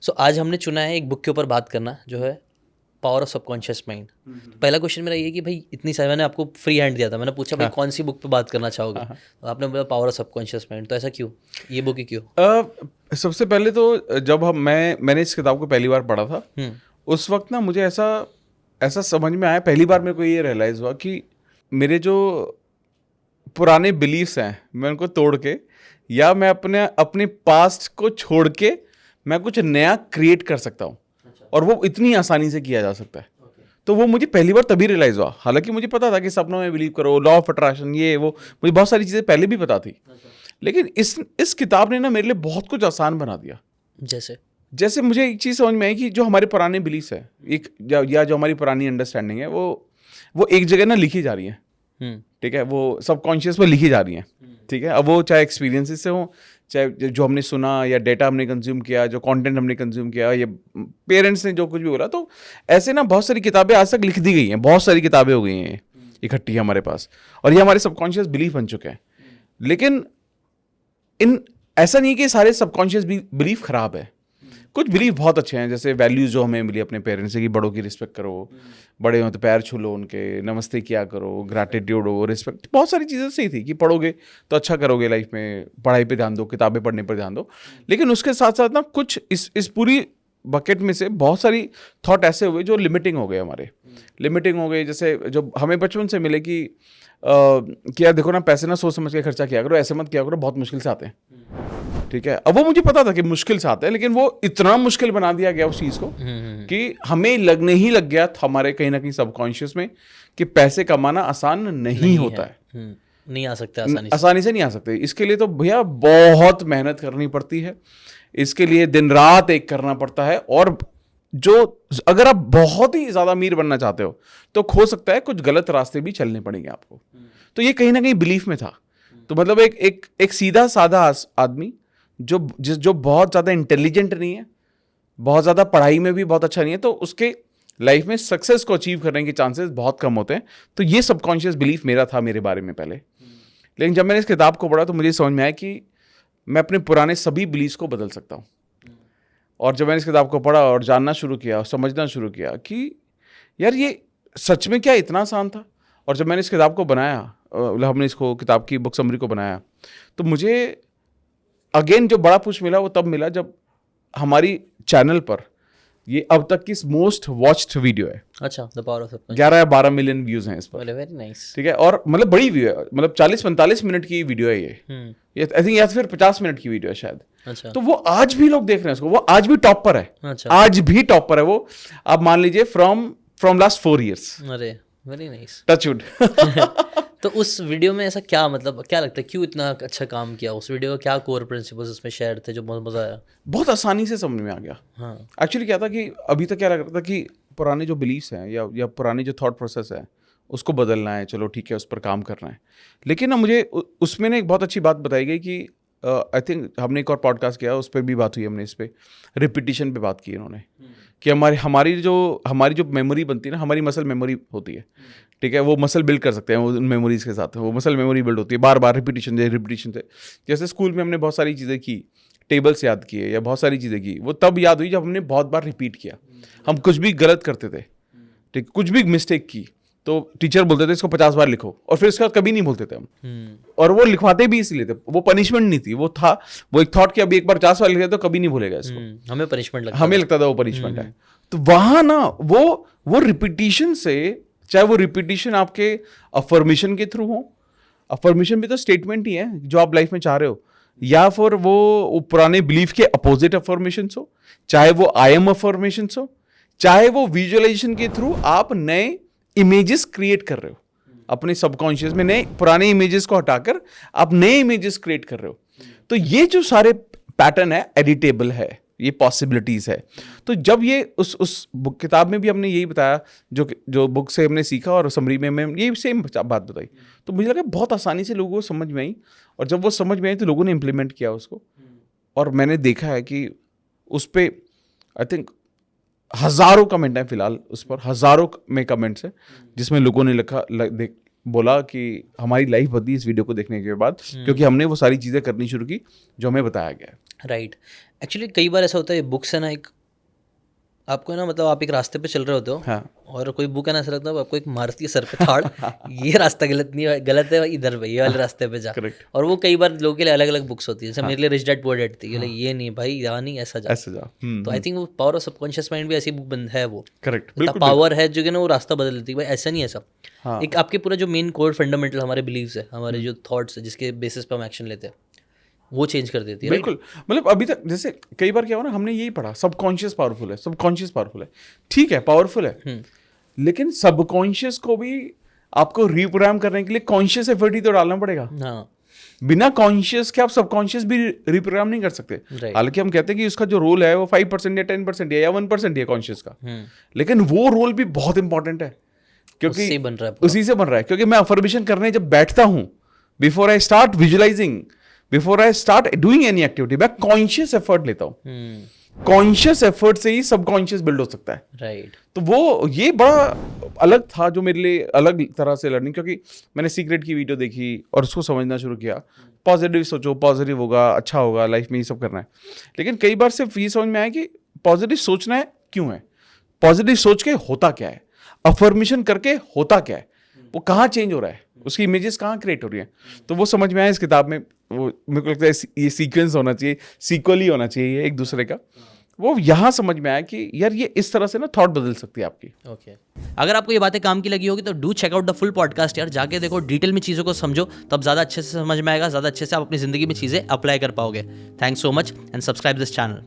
सो आज हमने चुना है एक बुक के ऊपर बात करना, जो है पावर ऑफ सबकॉन्शियस माइंड। पहला क्वेश्चन मेरा ये कि भाई इतनी सारी, मैंने आपको फ्री हैंड दिया था, मैंने पूछा भाई कौन सी बुक पे बात करना चाहोगे, तो आपने बोला पावर ऑफ सबकॉन्शियस माइंड। तो ऐसा क्यों, ये बुक ही क्यों? सबसे पहले तो जब मैंने इस किताब को पहली बार पढ़ा था, उस वक्त ना मुझे ऐसा समझ में आया, पहली बार मेरे को ये रियलाइज़ हुआ कि मेरे जो पुराने बिलीफ्स हैं मैं उनको तोड़ के, या मैं अपने पास्ट को छोड़ के मैं कुछ नया क्रिएट कर सकता हूँ। और वो इतनी आसानी से किया जा सकता है। तो वो मुझे पहली बार तभी रियलाइज हुआ। हालांकि मुझे पता था कि सपनों में बिलीव करो, लॉ ऑफ अट्रैक्शन, ये वो, मुझे बहुत सारी चीज़ें पहले भी पता थी। लेकिन इस किताब ने ना मेरे लिए बहुत कुछ आसान बना दिया। जैसे मुझे एक चीज़ समझ में आई कि जो हमारे पुराने बिलीव्स है, या जो हमारी पुरानी अंडरस्टैंडिंग है, वो एक जगह ना लिखी जा रही है। ठीक है, वो सबकॉन्शियस में लिखी जा रही है। ठीक है, अब वो चाहे एक्सपीरियंसेस से हो, चाहे जो हमने सुना, या डेटा हमने कंज्यूम किया, जो कंटेंट हमने कंज्यूम किया, या पेरेंट्स ने जो कुछ भी बोला, तो ऐसे ना बहुत सारी किताबें आज तक लिख दी गई हैं, बहुत सारी किताबें हो गई हैं इकट्ठी हमारे पास, और ये हमारे सबकॉन्शियस बिलीफ बन चुके हैं। लेकिन ऐसा नहीं कि सारे सबकॉन्शियस बिलीफ खराब है। कुछ बिलीफ बहुत अच्छे हैं, जैसे वैल्यूज जो हमें मिली अपने पेरेंट्स से कि बड़ों की रिस्पेक्ट करो, बड़े हो तो पैर छू लो उनके, नमस्ते किया करो, ग्रैटिट्यूड हो, रिस्पेक्ट, बहुत सारी चीज़ें सही थी कि पढ़ोगे तो अच्छा करोगे लाइफ में, पढ़ाई पे ध्यान दो, किताबें पढ़ने पर ध्यान दो। लेकिन उसके साथ साथ ना कुछ इस पूरी बकेट में से बहुत सारी थॉट ऐसे हुए जो लिमिटिंग हो गए, हमारे लिमिटिंग हो गए। जैसे जो हमें बचपन से मिले कि यार देखो ना, पैसे ना सोच समझ के खर्चा किया करो, ऐसे मत किया करो, बहुत मुश्किल से आते हैं। ठीक है, अब वो मुझे पता था कि मुश्किल से आते हैं, लेकिन वो इतना मुश्किल बना दिया गया उस चीज़ को कि हमें लगने ही लग गया हमारे कहीं ना कहीं सबकॉन्शियस में कि पैसे कमाना आसान नहीं होता है। नहीं आ सकते आसानी से नहीं आ सकते। इसके लिए तो भैया बहुत मेहनत करनी पड़ती है, इसके लिए दिन रात एक करना पड़ता है। और अगर आप बहुत ही ज़्यादा अमीर बनना चाहते हो तो हो सकता है कुछ गलत रास्ते भी चलने पड़ेंगे आपको। तो ये कहीं ना कहीं बिलीफ में था। तो मतलब एक सीधा साधा आदमी जो बहुत ज़्यादा इंटेलिजेंट नहीं है, बहुत ज़्यादा पढ़ाई में भी बहुत अच्छा नहीं है, तो उसके लाइफ में सक्सेस को अचीव करने के चांसेस बहुत कम होते हैं। तो ये सबकॉन्शियस बिलीफ मेरा था मेरे बारे में पहले। लेकिन जब मैंने इस किताब को पढ़ा तो मुझे समझ में आया कि मैं अपने पुराने सभी बिलीव्स को बदल सकता हूँ। और जब मैंने इस किताब को पढ़ा और जानना शुरू किया और समझना शुरू किया कि यार ये सच में क्या इतना आसान था। और जब मैंने इस किताब को बनाया, हमने इसको किताब की बुक समरी को बनाया, तो मुझे अगेन जो बड़ा पुश मिला वो तब मिला जब हमारी चैनल पर ये अब तक की मोस्ट वॉच्ड वीडियो है। अच्छा, द पावर ऑफ 11 या 12 मिलियन व्यूज हैं इस पर। Very nice. ठीक है, और मतलब बड़ी व्यू है, मतलब 40-45 मिनट की वीडियो है ये आई थिंक, या फिर 50 मिनट की वीडियो है शायद। अच्छा। तो वो आज भी लोग देख रहे हैं उसको, वो आज भी टॉप पर है। अच्छा। आज भी टॉप पर है वो, आप मान लीजिए फ्रॉम लास्ट 4 years। अरे वेरी नाइस, टचवुड। तो उस वीडियो में ऐसा क्या, मतलब क्या लगता है क्यों इतना अच्छा काम किया? उस वीडियो का क्या कोर प्रिंसिपल्स उसमें शेयर थे जो बहुत मजा आया? बहुत आसानी से समझ में आ गया। हाँ, एक्चुअली क्या था कि अभी तक क्या लग रहा था कि पुराने जो बिलीव्स हैं या पुरानी जो थॉट प्रोसेस है उसको बदलना है, चलो ठीक है उस पर काम करना है। लेकिन ना मुझे उसमें ना एक बहुत अच्छी बात बताई गई कि आई थिंक हमने एक और पॉडकास्ट किया, उस पर भी बात हुई, हमने इस पर रिपीटिशन पे बात की इन्होंने, कि हमारी जो मेमोरी बनती है ना, हमारी मसल मेमोरी होती है। ठीक है, वो मसल बिल्ड कर सकते हैं उन मेमोरीज के साथ, वो मसल मेमोरी बिल्ड होती है बार बार रिपीटिशन से। जैसे स्कूल में हमने बहुत सारी चीज़ें की, टेबल्स याद किए या बहुत सारी चीज़ें की, वो तब याद हुई जब हमने बहुत बार रिपीट किया। हम कुछ भी गलत करते थे, ठीक, कुछ भी मिस्टेक की तो टीचर बोलते थे इसको 50 बार लिखो, और फिर इसके बाद कभी नहीं बोलते थे हम। और वो लिखवाते भी इसलिए थे, वो पनिशमेंट नहीं थी, वो एक थॉट कि अभी एक बार 50 बार लिखे तो कभी नहीं भूलेगा इसको। हमें पनिशमेंट लगता, हमें लगता था वो पनिशमेंट है। तो वहाँ ना वो रिपीटिशन से, चाहे वो रिपीटिशन आपके अफर्मेशन के थ्रू हो, अफर्मेशन भी तो स्टेटमेंट ही है जो आप लाइफ में चाह रहे हो, या फिर वो पुराने बिलीफ के अपोजिट अफर्मेशन हो, चाहे वो आई एम अफर्मेशन हो, चाहे वो विजुअलाइजेशन के थ्रू आप नए इमेजेस क्रिएट कर रहे हो अपने सबकॉन्शियस में, नए पुराने इमेजेस को हटाकर आप नए इमेजेस क्रिएट कर रहे हो। तो ये जो सारे पैटर्न है एडिटेबल है, ये पॉसिबिलिटीज है। तो जब ये उस बुक किताब में भी हमने यही बताया, जो बुक से हमने सीखा, और समरी में यही सेम बात बताई, तो मुझे लगा बहुत आसानी से लोगों को समझ में आई। और जब वो समझ में आई तो लोगों ने इम्प्लीमेंट किया उसको, और मैंने देखा है कि उस पर आई थिंक हज़ारों कमेंट हैं फिलहाल, उस पर हज़ारों में कमेंट्स हैं जिसमें लोगों ने बोला कि हमारी लाइफ बदली इस वीडियो को देखने के बाद, क्योंकि हमने वो सारी चीज़ें करनी शुरू की जो हमें बताया गया है। राइट। एक्चुअली कई बार ऐसा होता है बुक्स है ना, एक आपको है ना, मतलब आप एक रास्ते पे चल रहे होते हो, हाँ और कोई बुक है ना, ऐसा लगता है आपको एक मारती है सर पे थाड़, ये रास्ता गलत नहीं है, गलत है इधर पे, ये वाले रास्ते पे जा। Correct. और वो कई बार लोगों के लिए अलग अलग बुक्स होती है, जैसे मेरे लिए रिच डैड पुअर डैड थी, ये नहीं भाई, यहाँ नहीं, ऐसा जा। ऐसे जा। तो आई थिंक वो पावर ऑफ सबकॉन्शियस माइंड भी ऐसी बुक है, वो करेक्ट, इतना बिल्कुल पावर है जो कि ना वो रास्ता बदल देती है। भाई ऐसा नहीं है सब, हाँ। एक आपके पूरा जो मेन कोर फंडामेंटल हमारे बिलीव्स है, हमारे जो थॉट्स है, जिसके बेसिस पे हम एक्शन लेते हैं, वो चेंज कर देती है। बिल्कुल, मतलब अभी तक जैसे कई बार क्या हुआ ना, हमने यही पढ़ा सबकॉन्शियस पावरफुल है, सबकॉन्शियस पावरफुल है, ठीक है पावरफुल है, लेकिन सबकॉन्शियस को भी आपको रिप्रोग्राम करने के लिए कॉन्शियस एफर्ट ही तो डालना पड़ेगा। हाँ, बिना कॉन्शियस के आप सबकॉन्शियस भी रिप्रोग्राम नहीं कर सकते। Right. हालांकि हम कहते हैं कि उसका जो रोल है वो 5% या 10% है या 1% है कॉन्शियस का, लेकिन वो रोल भी बहुत इंपॉर्टेंट है, क्योंकि उससे बन रहा है पूरा। उसी से बन रहा है। क्योंकि मैं अफर्मेशन करने जब बैठता हूं, before I start visualising, before I start doing any activity, मैं कॉन्शियस एफर्ट लेता हूं। कॉन्शियस एफर्ट से ही सबकॉन्शियस बिल्ड हो सकता है। राइट। तो वो ये बड़ा अलग था जो मेरे लिए अलग तरह से लर्निंग, क्योंकि मैंने सीक्रेट की वीडियो देखी और उसको समझना शुरू किया। पॉजिटिव सोचो, पॉजिटिव होगा, अच्छा होगा, लाइफ में ये सब करना है। लेकिन कई बार सिर्फ ये समझ में आया कि पॉजिटिव सोचना है क्यों है, पॉजिटिव सोच के होता क्या है, अफर्मेशन करके होता क्या है, वो कहाँ चेंज हो रहा है, उसकी इमेजेस कहाँ क्रिएट हो रही हैं। तो वो समझ में आया इस किताब में। वो मेरे को लगता है ये सीक्वेंस होना चाहिए, सीक्वल ही होना चाहिए एक दूसरे का। वो यहाँ समझ में आया कि यार ये इस तरह से ना थॉट बदल सकती है आपकी। ओके, अगर आपको ये बातें काम की लगी होगी तो do check out the full podcast यार, जाके देखो, डिटेल में चीज़ों को समझो, तब ज़्यादा अच्छे से समझ में आएगा, ज़्यादा अच्छे से आप अपनी ज़िंदगी में चीज़ें अप्लाई कर पाओगे। Thanks so much and subscribe this channel.